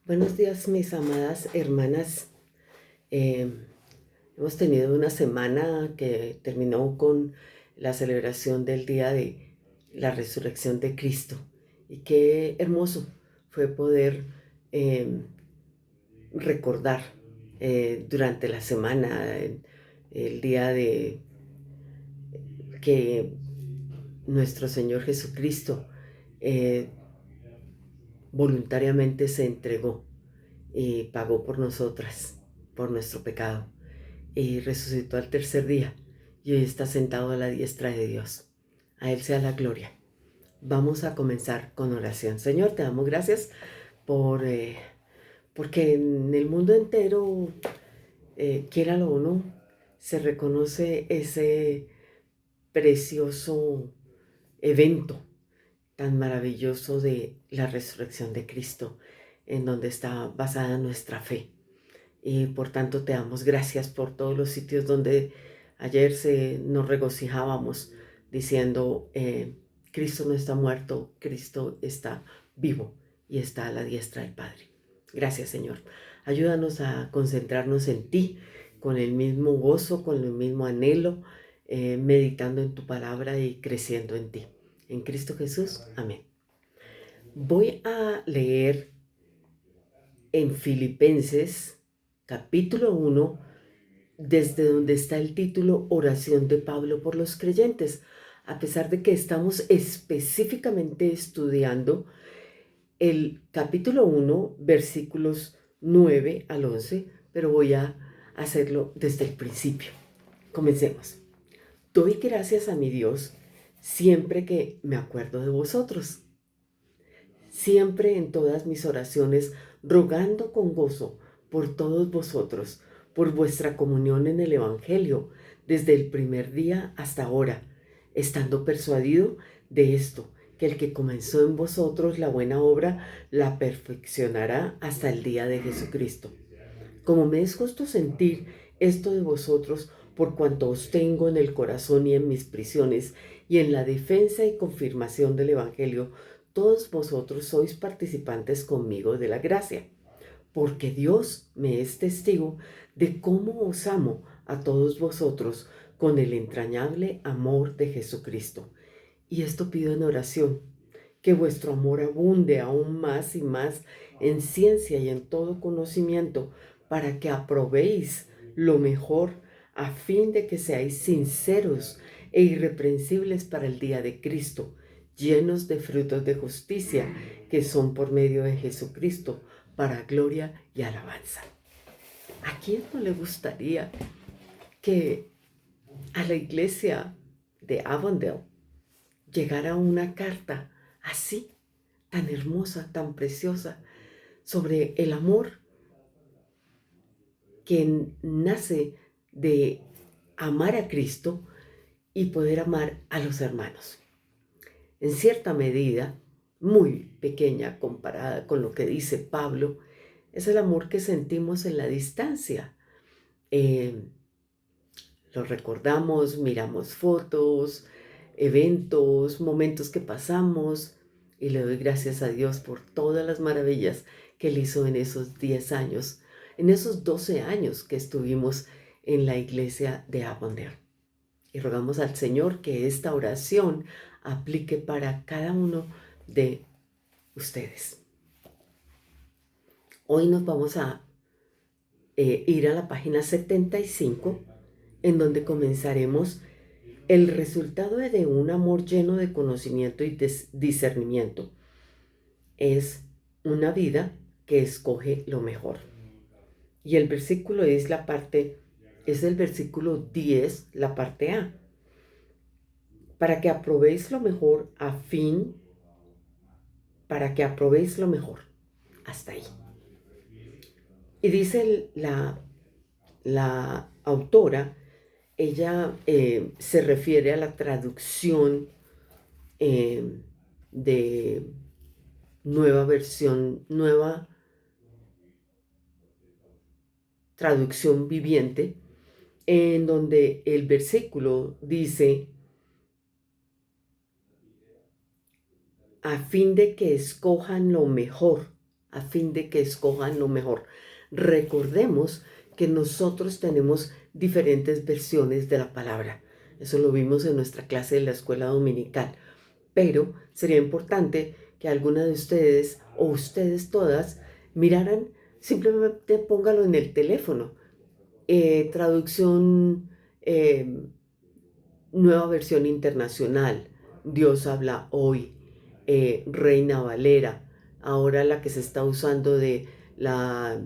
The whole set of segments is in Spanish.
Buenos días, mis amadas hermanas. Eh, Hemos tenido una semana que terminó con la celebración del día de la resurrección de Cristo. Y qué hermoso fue poder eh, recordar durante la semana el día de que nuestro Señor Jesucristo eh, voluntariamente se entregó y pagó por nosotras, por nuestro pecado, y resucitó al tercer día, y hoy está sentado a la diestra de Dios. A Él sea la gloria. Vamos a comenzar con oración. Señor, te damos gracias por, porque en el mundo entero, quiéralo o no, se reconoce ese precioso evento tan maravilloso de la resurrección de Cristo, en donde está basada nuestra fe. Y por tanto te damos gracias por todos los sitios donde ayer nos regocijábamos diciendo, Cristo no está muerto, Cristo está vivo y está a la diestra del Padre. Gracias, Señor. Ayúdanos a concentrarnos en ti con el mismo gozo, con el mismo anhelo, meditando en tu palabra y creciendo en ti. En Cristo Jesús, amén. Voy a leer en Filipenses capítulo 1, desde donde está el título Oración de Pablo por los creyentes, a pesar de que estamos específicamente estudiando el capítulo 1, versículos 9 al 11, pero voy a hacerlo desde el principio. Comencemos. Doy gracias a mi Dios siempre que me acuerdo de vosotros, siempre en todas mis oraciones, rogando con gozo por todos vosotros, por vuestra comunión en el Evangelio, desde el primer día hasta ahora, estando persuadido de esto, que el que comenzó en vosotros la buena obra, la perfeccionará hasta el día de Jesucristo. Como me es justo sentir esto de vosotros, por cuanto os tengo en el corazón y en mis prisiones, y en la defensa y confirmación del Evangelio, todos vosotros sois participantes conmigo de la gracia, porque Dios me es testigo de cómo os amo a todos vosotros con el entrañable amor de Jesucristo. Y esto pido en oración, que vuestro amor abunde aún más y más en ciencia y en todo conocimiento, para que aprobéis lo mejor, a fin de que seáis sinceros e irreprensibles para el día de Cristo, llenos de frutos de justicia, que son por medio de Jesucristo, para gloria y alabanza. ¿A quién no le gustaría que a la iglesia de Avondale llegara una carta así, tan hermosa, tan preciosa, sobre el amor que nace de amar a Cristo y poder amar a los hermanos? En cierta medida, muy pequeña comparada con lo que dice Pablo, es el amor que sentimos en la distancia. Eh, lo recordamos, miramos fotos, eventos, momentos que pasamos, y le doy gracias a Dios por todas las maravillas que Él hizo en esos 10 años, en esos 12 años que estuvimos en la iglesia de Avondale. Y rogamos al Señor que esta oración aplique para cada uno de ustedes. Hoy nos vamos a ir a la página 75, en donde comenzaremos el resultado de un amor lleno de conocimiento y discernimiento. Es una vida que escoge lo mejor. Y el versículo es el versículo 10, la parte A. Para que aprobéis lo mejor para que aprobéis lo mejor. Hasta ahí. Y dice la autora, ella se refiere a la traducción de nueva traducción viviente, en donde el versículo dice, a fin de que escojan lo mejor, a fin de que escojan lo mejor. Recordemos que nosotros tenemos diferentes versiones de la palabra. Eso lo vimos en nuestra clase de la escuela dominical. Pero sería importante que alguna de ustedes o ustedes todas miraran, simplemente póngalo en el teléfono. Traducción, nueva versión internacional, Dios habla hoy, Reina Valera, ahora la que se está usando de la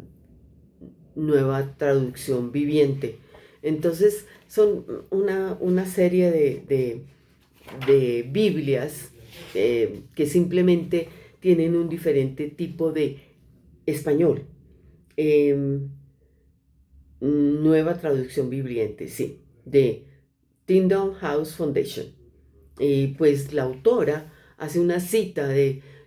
nueva traducción viviente. Entonces son una serie de Biblias que simplemente tienen un diferente tipo de español. Nueva traducción viviente, sí, de Tyndale House Foundation. Y pues la autora hace una cita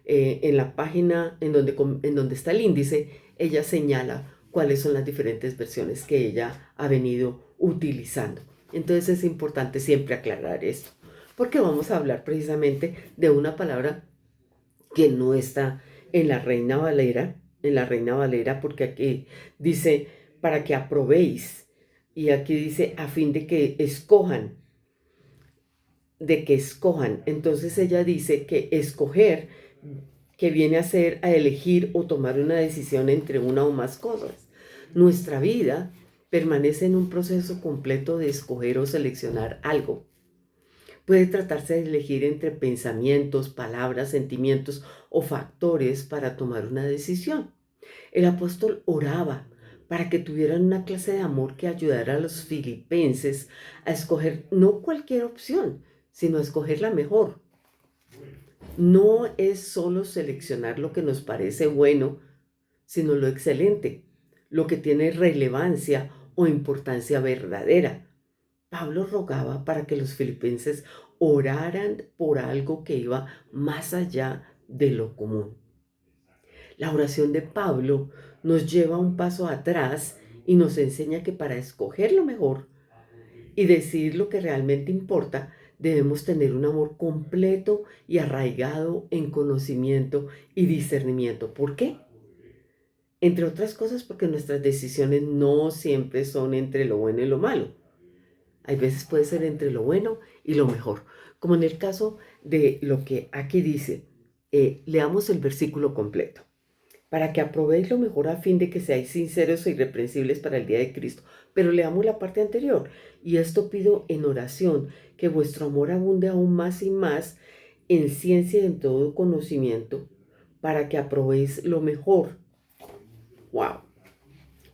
en la página en donde está el índice, ella señala cuáles son las diferentes versiones que ella ha venido utilizando. Entonces es importante siempre aclarar esto, porque vamos a hablar precisamente de una palabra que no está en la Reina Valera, porque aquí dice para que aprobéis, y aquí dice a fin de que escojan. Entonces ella dice que escoger, que viene a ser a elegir o tomar una decisión entre una o más cosas. Nuestra vida permanece en un proceso completo de escoger o seleccionar algo. Puede tratarse de elegir entre pensamientos, palabras, sentimientos o factores para tomar una decisión. El apóstol oraba para que tuvieran una clase de amor que ayudara a los filipenses a escoger no cualquier opción, sino a escoger la mejor. No es solo seleccionar lo que nos parece bueno, sino lo excelente, lo que tiene relevancia o importancia verdadera. Pablo rogaba para que los filipenses oraran por algo que iba más allá de lo común. La oración de Pablo nos lleva un paso atrás y nos enseña que para escoger lo mejor y decidir lo que realmente importa, debemos tener un amor completo y arraigado en conocimiento y discernimiento. ¿Por qué? Entre otras cosas porque nuestras decisiones no siempre son entre lo bueno y lo malo. Hay veces puede ser entre lo bueno y lo mejor. Como en el caso de lo que aquí dice, leamos el versículo completo. Para que aprobéis lo mejor a fin de que seáis sinceros e irreprensibles para el día de Cristo. Pero leamos la parte anterior. Y esto pido en oración, que vuestro amor abunde aún más y más en ciencia y en todo conocimiento, para que aprobéis lo mejor. ¡Wow!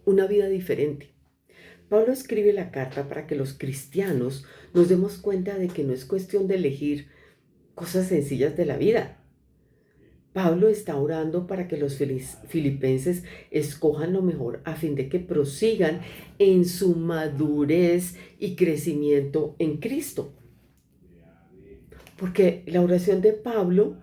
Una vida diferente. Pablo escribe la carta para que los cristianos nos demos cuenta de que no es cuestión de elegir cosas sencillas de la vida. Pablo está orando para que los filipenses escojan lo mejor a fin de que prosigan en su madurez y crecimiento en Cristo. Porque la oración de Pablo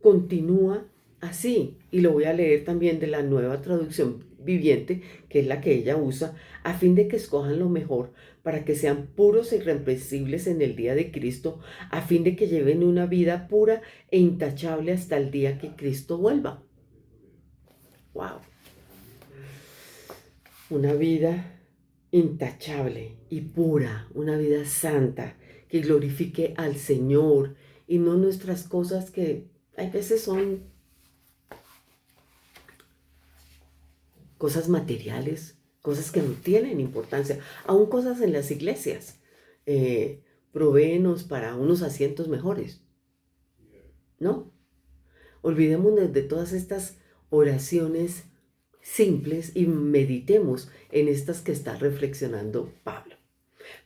continúa así, y lo voy a leer también de la nueva traducción viviente, que es la que ella usa, a fin de que escojan lo mejor, para que sean puros e irreprensibles en el día de Cristo, a fin de que lleven una vida pura e intachable hasta el día que Cristo vuelva. ¡Wow! Una vida intachable y pura, una vida santa, que glorifique al Señor y no nuestras cosas que a veces son cosas materiales, cosas que no tienen importancia, aún cosas en las iglesias. Provéenos para unos asientos mejores, ¿no? Olvidémonos de todas estas oraciones simples y meditemos en estas que está reflexionando Pablo.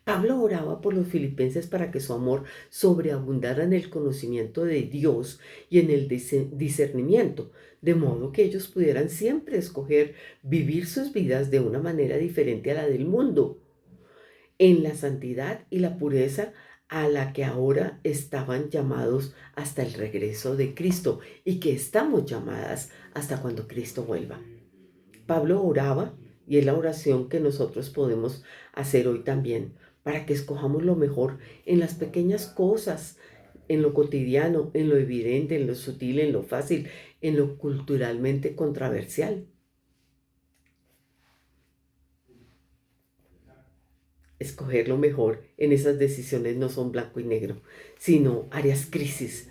Pablo oraba por los filipenses para que su amor sobreabundara en el conocimiento de Dios y en el discernimiento, de modo que ellos pudieran siempre escoger vivir sus vidas de una manera diferente a la del mundo, en la santidad y la pureza a la que ahora estaban llamados hasta el regreso de Cristo y que estamos llamadas hasta cuando Cristo vuelva. Pablo oraba, y es la oración que nosotros podemos hacer hoy también, para que escojamos lo mejor en las pequeñas cosas en lo cotidiano, en lo evidente, en lo sutil, en lo fácil, en lo culturalmente controversial. Escoger lo mejor en esas decisiones no son blanco y negro, sino áreas grises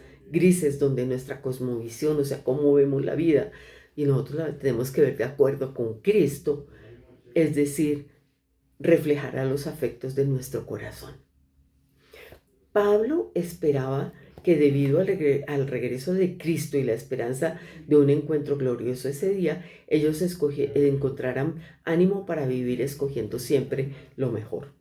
donde nuestra cosmovisión, o sea, cómo vemos la vida, y nosotros la tenemos que ver de acuerdo con Cristo, es decir, reflejará los afectos de nuestro corazón. Pablo esperaba que debido al regreso de Cristo y la esperanza de un encuentro glorioso ese día, ellos encontraran ánimo para vivir escogiendo siempre lo mejor.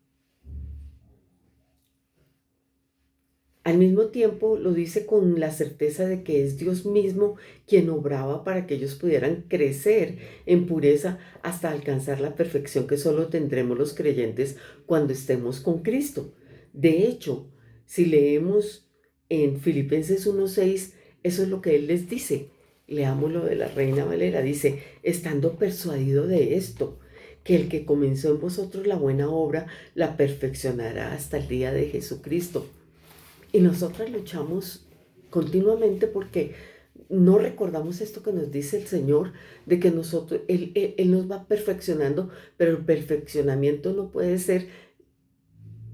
Al mismo tiempo lo dice con la certeza de que es Dios mismo quien obraba para que ellos pudieran crecer en pureza hasta alcanzar la perfección que solo tendremos los creyentes cuando estemos con Cristo. De hecho, si leemos en Filipenses 1:6, eso es lo que Él les dice. Leamos lo de la Reina Valera. Dice, estando persuadido de esto, que el que comenzó en vosotros la buena obra, la perfeccionará hasta el día de Jesucristo. Y nosotras luchamos continuamente porque no recordamos esto que nos dice el Señor, de que nosotros, Él nos va perfeccionando, pero el perfeccionamiento no puede ser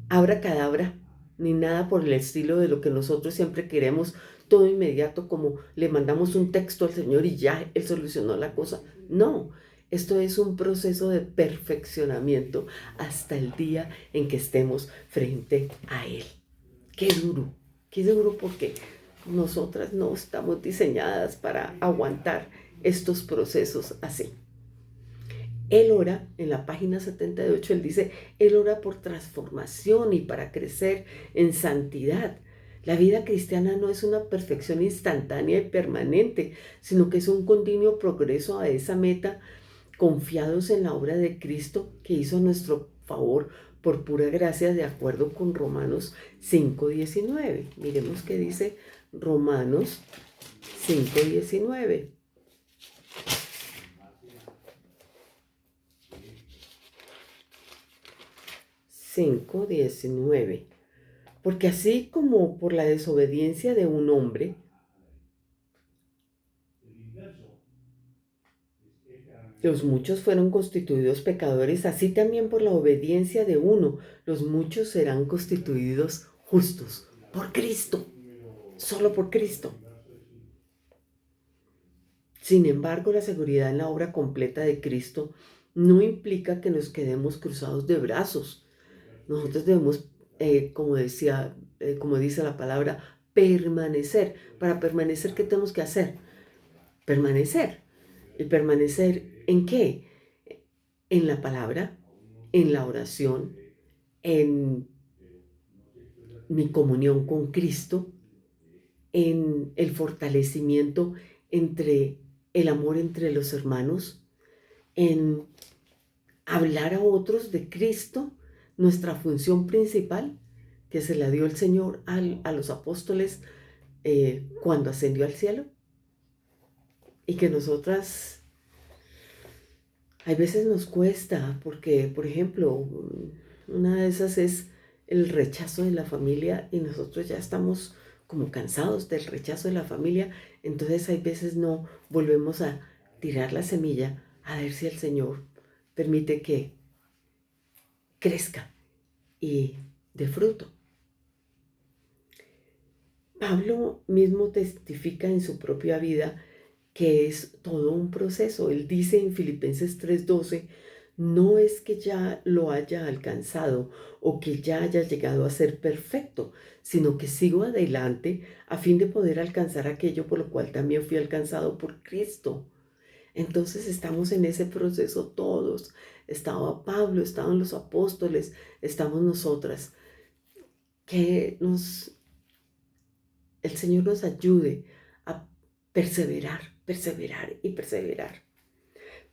abracadabra, ni nada por el estilo de lo que nosotros siempre queremos, todo inmediato, como le mandamos un texto al Señor y ya Él solucionó la cosa. No, esto es un proceso de perfeccionamiento hasta el día en que estemos frente a Él. Qué duro porque nosotras no estamos diseñadas para aguantar estos procesos así. Él ora, en la página 78, él dice, él ora por transformación y para crecer en santidad. La vida cristiana no es una perfección instantánea y permanente, sino que es un continuo progreso a esa meta, confiados en la obra de Cristo que hizo a nuestro favor por pura gracia, de acuerdo con Romanos 5:19. Miremos qué dice Romanos 5:19. 5:19. Porque así como por la desobediencia de un hombre, los muchos fueron constituidos pecadores, así también por la obediencia de uno, los muchos serán constituidos justos. Por Cristo, solo por Cristo. Sin embargo, la seguridad en la obra completa de Cristo no implica que nos quedemos cruzados de brazos. Nosotros debemos, como dice la palabra, permanecer. Para permanecer, ¿qué tenemos que hacer? Permanecer. ¿Y permanecer en qué? En la palabra, en la oración, en mi comunión con Cristo, en el fortalecimiento entre el amor entre los hermanos, en hablar a otros de Cristo, nuestra función principal, que se la dio el Señor a los apóstoles cuando ascendió al cielo, y que nosotras, hay veces nos cuesta, porque, por ejemplo, una de esas es el rechazo de la familia, y nosotros ya estamos como cansados del rechazo de la familia, entonces hay veces no volvemos a tirar la semilla a ver si el Señor permite que crezca y dé fruto. Pablo mismo testifica en su propia vida que es todo un proceso. Él dice en Filipenses 3:12, no es que ya lo haya alcanzado o que ya haya llegado a ser perfecto, sino que sigo adelante a fin de poder alcanzar aquello por lo cual también fui alcanzado por Cristo. Entonces estamos en ese proceso todos. Estaba Pablo, estaban los apóstoles, estamos nosotras. Que el Señor nos ayude a perseverar, perseverar y perseverar.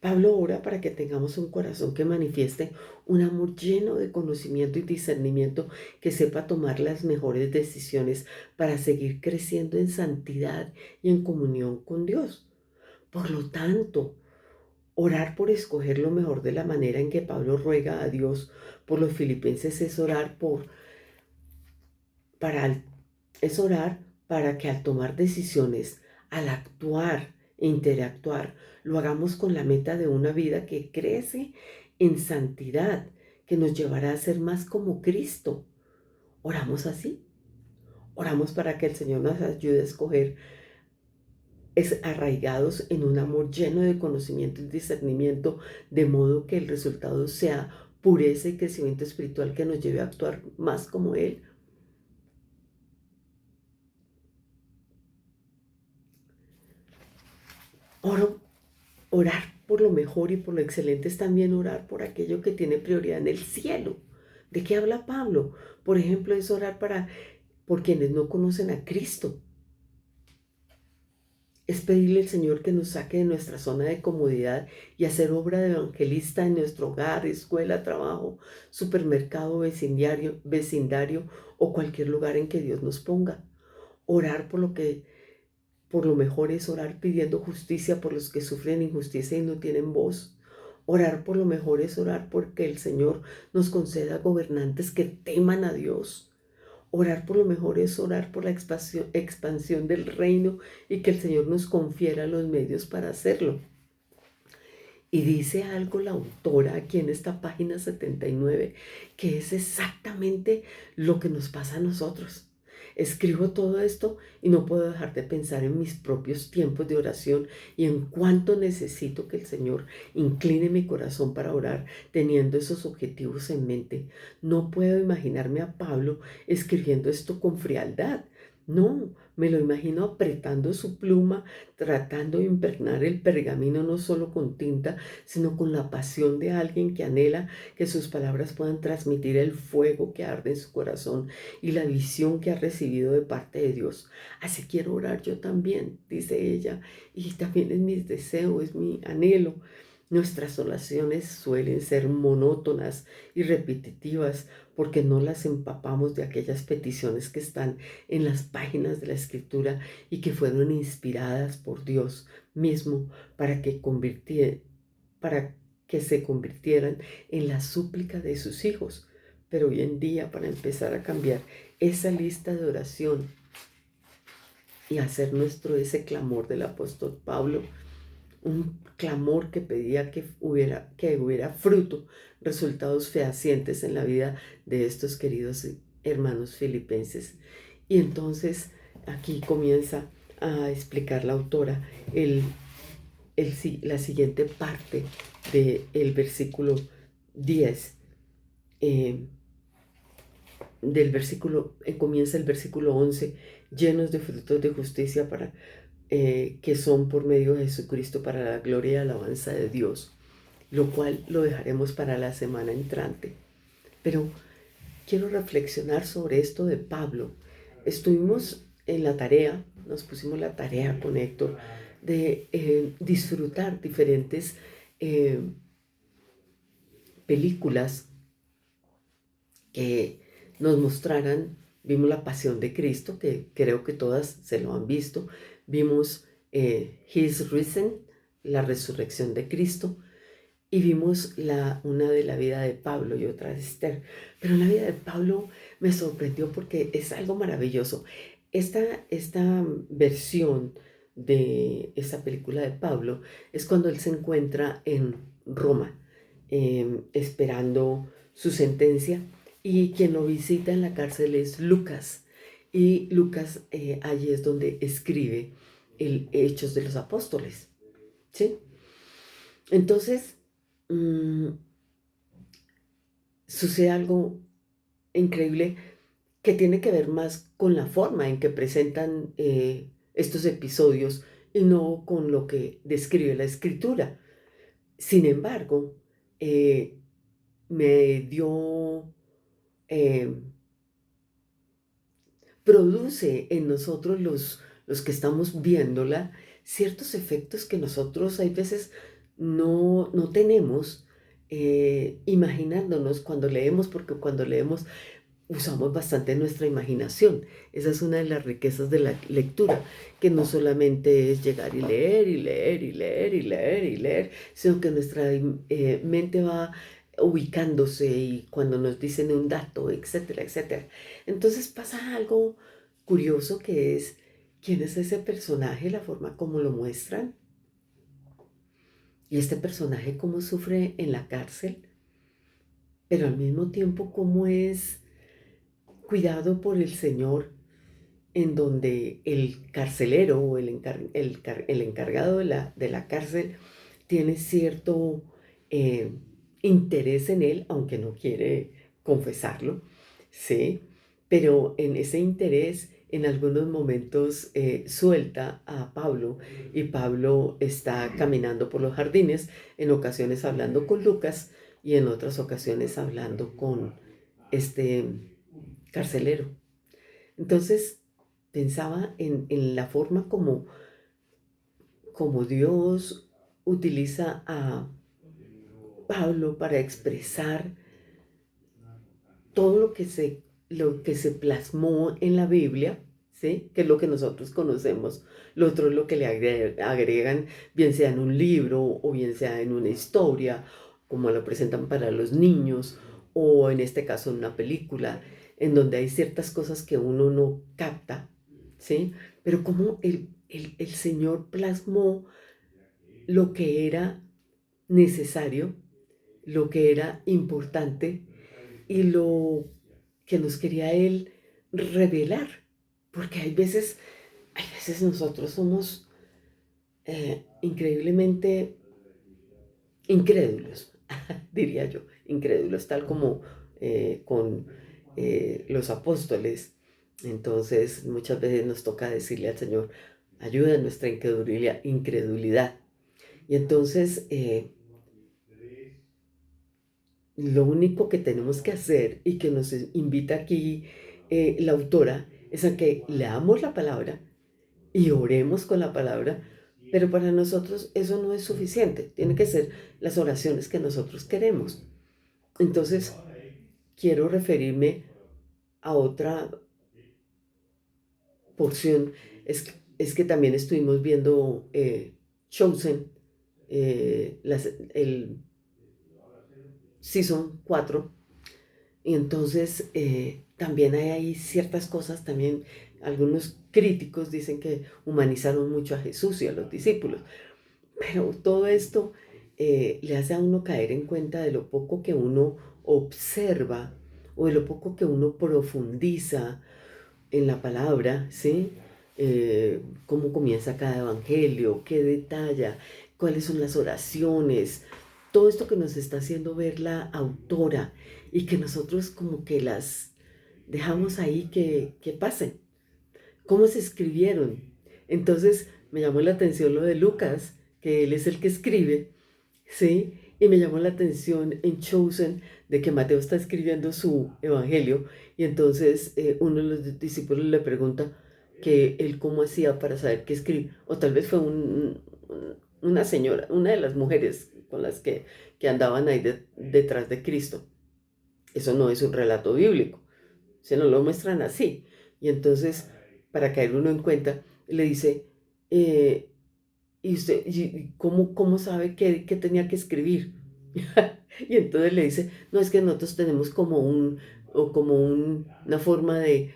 Pablo ora para que tengamos un corazón que manifieste un amor lleno de conocimiento y discernimiento, que sepa tomar las mejores decisiones para seguir creciendo en santidad y en comunión con Dios. Por lo tanto, orar por escoger lo mejor de la manera en que Pablo ruega a Dios por los filipenses es orar para Es orar para que al tomar decisiones, al actuar e interactuar, lo hagamos con la meta de una vida que crece en santidad, que nos llevará a ser más como Cristo. Oramos así. Oramos para que el Señor nos ayude a escoger arraigados en un amor lleno de conocimiento y discernimiento, de modo que el resultado sea pureza y crecimiento espiritual que nos lleve a actuar más como Él. Orar por lo mejor y por lo excelente es también orar por aquello que tiene prioridad en el cielo. ¿De qué habla Pablo? Por ejemplo, es orar por quienes no conocen a Cristo. Es pedirle al Señor que nos saque de nuestra zona de comodidad y hacer obra de evangelista en nuestro hogar, escuela, trabajo, supermercado, vecindario o cualquier lugar en que Dios nos ponga. Orar por lo mejor es orar pidiendo justicia por los que sufren injusticia y no tienen voz. Orar por lo mejor es orar porque el Señor nos conceda gobernantes que teman a Dios. Orar por lo mejor es orar por la expansión del reino y que el Señor nos confiera los medios para hacerlo. Y dice algo la autora aquí en esta página 79, que es exactamente lo que nos pasa a nosotros. Escribo todo esto y no puedo dejar de pensar en mis propios tiempos de oración y en cuánto necesito que el Señor incline mi corazón para orar teniendo esos objetivos en mente. No puedo imaginarme a Pablo escribiendo esto con frialdad. No, me lo imagino apretando su pluma, tratando de impregnar el pergamino no solo con tinta, sino con la pasión de alguien que anhela que sus palabras puedan transmitir el fuego que arde en su corazón y la visión que ha recibido de parte de Dios. Así quiero orar yo también, dice ella, y también es mi deseo, es mi anhelo. Nuestras oraciones suelen ser monótonas y repetitivas porque no las empapamos de aquellas peticiones que están en las páginas de la Escritura y que fueron inspiradas por Dios mismo para que se convirtieran en la súplica de sus hijos. Pero hoy en día, para empezar a cambiar esa lista de oración y hacer nuestro ese clamor del apóstol Pablo, un clamor que pedía que hubiera fruto, resultados fehacientes en la vida de estos queridos hermanos filipenses. Y entonces aquí comienza a explicar la autora la siguiente parte del versículo 10. eh, Comienza el versículo 11, llenos de frutos de justicia que son por medio de Jesucristo para la gloria y alabanza de Dios, lo cual lo dejaremos para la semana entrante. Pero quiero reflexionar sobre esto de Pablo. Estuvimos en la tarea, nos pusimos la tarea con Héctor de disfrutar diferentes películas que nos mostraran. Vimos la Pasión de Cristo, que creo que todas se lo han visto. Vimos His Risen, la resurrección de Cristo. Y vimos una de la vida de Pablo y otra de Esther. Pero la vida de Pablo me sorprendió porque es algo maravilloso. Esta versión de esta película de Pablo es cuando él se encuentra en Roma, esperando su sentencia, y quien lo visita en la cárcel es Lucas. Y Lucas allí es donde escribe el Hechos de los Apóstoles, ¿sí? Entonces, sucede algo increíble que tiene que ver más con la forma en que presentan estos episodios y no con lo que describe la escritura. Sin embargo, me eh, produce en nosotros los que estamos viéndola ciertos efectos que nosotros hay veces no tenemos imaginándonos cuando leemos, porque cuando leemos usamos bastante nuestra imaginación. Esa es una de las riquezas de la lectura, que no solamente es llegar y leer y leer y leer y leer y leer, sino que nuestra mente va ubicándose y cuando nos dicen un dato, etcétera, etcétera. Entonces pasa algo curioso que es quién es ese personaje, la forma como lo muestran, y este personaje cómo sufre en la cárcel, pero al mismo tiempo cómo es cuidado por el Señor, en donde el carcelero o el encargado de la cárcel tiene cierto eh, interés en él, aunque no quiere confesarlo, ¿sí? Pero en ese interés, en algunos momentos suelta a Pablo y Pablo está caminando por los jardines, en ocasiones hablando con Lucas y en otras ocasiones hablando con este carcelero. Entonces pensaba en la forma como Dios utiliza a Pablo para expresar todo lo que se plasmó en la Biblia, ¿sí? Que es lo que nosotros conocemos. Lo otro es lo que le agregan, bien sea en un libro o bien sea en una historia, como lo presentan para los niños, o en este caso en una película, en donde hay ciertas cosas que uno no capta, ¿sí? Pero como el Señor plasmó lo que era necesario, lo que era importante y lo que nos quería Él revelar. Porque hay veces nosotros somos increíblemente incrédulos, diría yo, incrédulos, tal como con los apóstoles. Entonces muchas veces nos toca decirle al Señor, ayuda en nuestra incredulidad. Y entonces lo único que tenemos que hacer y que nos invita aquí la autora es a que leamos la palabra y oremos con la palabra, pero para nosotros eso no es suficiente, tiene que ser las oraciones que nosotros queremos. Entonces, quiero referirme a otra porción, es que también estuvimos viendo Chosen, el Season 4. Y entonces también hay ahí ciertas cosas, también algunos críticos dicen que humanizaron mucho a Jesús y a los discípulos, pero todo esto le hace a uno caer en cuenta de lo poco que uno observa o de lo poco que uno profundiza en la palabra, ¿sí? Cómo comienza cada evangelio, qué detalla, cuáles son las oraciones, todo esto que nos está haciendo ver la autora y que nosotros como que las dejamos ahí que pasen, cómo se escribieron. Entonces me llamó la atención lo de Lucas, que él es el que escribe, ¿sí? Y me llamó la atención en Chosen de que Mateo está escribiendo su evangelio y entonces uno de los discípulos le pregunta que él cómo hacía para saber qué escribir, o tal vez fue una señora, una de las mujeres con las que andaban ahí detrás de Cristo. Eso no es un relato bíblico, se nos lo muestran así. Y entonces, para caer uno en cuenta, le dice, eh, ¿y usted cómo sabe qué tenía que escribir? Y entonces le dice, no, es que nosotros tenemos una forma de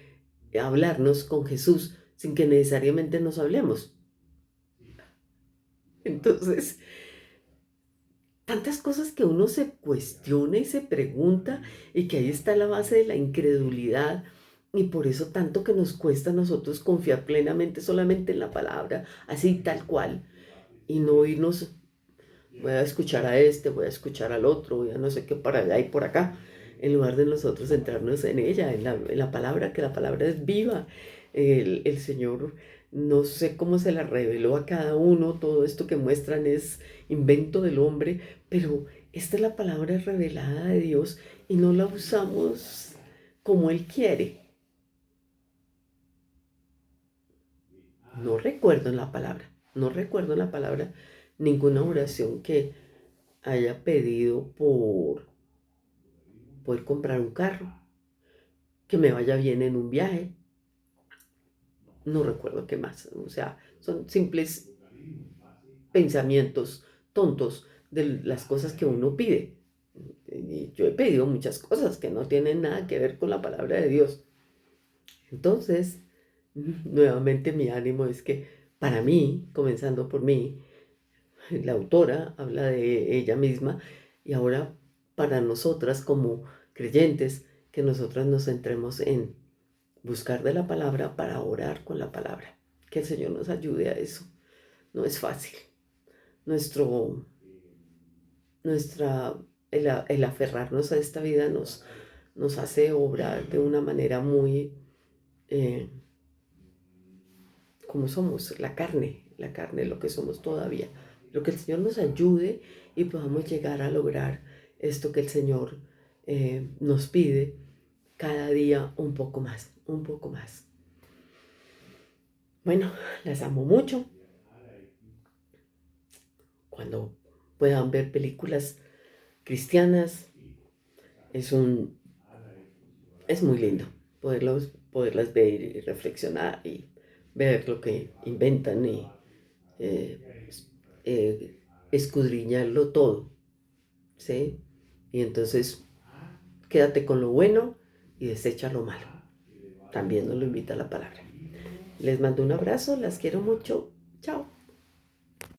hablarnos con Jesús sin que necesariamente nos hablemos. Entonces, tantas cosas que uno se cuestiona y se pregunta y que ahí está la base de la incredulidad y por eso tanto que nos cuesta a nosotros confiar plenamente solamente en la palabra, así tal cual, y no irnos, voy a escuchar a este, voy a escuchar al otro, voy a no sé qué para allá y por acá, en lugar de nosotros centrarnos en ella, en la palabra, que la palabra es viva. El Señor, no sé cómo se la reveló a cada uno, todo esto que muestran es invento del hombre, pero esta es la palabra revelada de Dios y no la usamos como Él quiere. No recuerdo en la palabra ninguna oración que haya pedido por poder comprar un carro, que me vaya bien en un viaje. No recuerdo qué más. O sea, son simples pensamientos tontos de las cosas que uno pide. Y yo he pedido muchas cosas que no tienen nada que ver con la palabra de Dios. Entonces, Nuevamente mi ánimo es que para mí, comenzando por mí, la autora habla de ella misma y ahora para nosotras como creyentes, que nosotras nos centremos en buscar de la palabra para orar con la palabra. Que el Señor nos ayude a eso. No es fácil. Nuestro, nuestra, el aferrarnos a esta vida nos hace obrar de una manera muy, eh, como somos, la carne, lo que somos todavía. Lo que el Señor nos ayude y podamos llegar a lograr esto que el Señor nos pide cada día un poco más, un poco más. Bueno, las amo mucho. Cuando puedan ver películas cristianas, es un, es muy lindo poderlas ver y reflexionar y ver lo que inventan y eh, eh, escudriñarlo todo, ¿sí? Y entonces quédate con lo bueno y desecha lo malo. También nos lo invita la palabra. Les mando un abrazo, las quiero mucho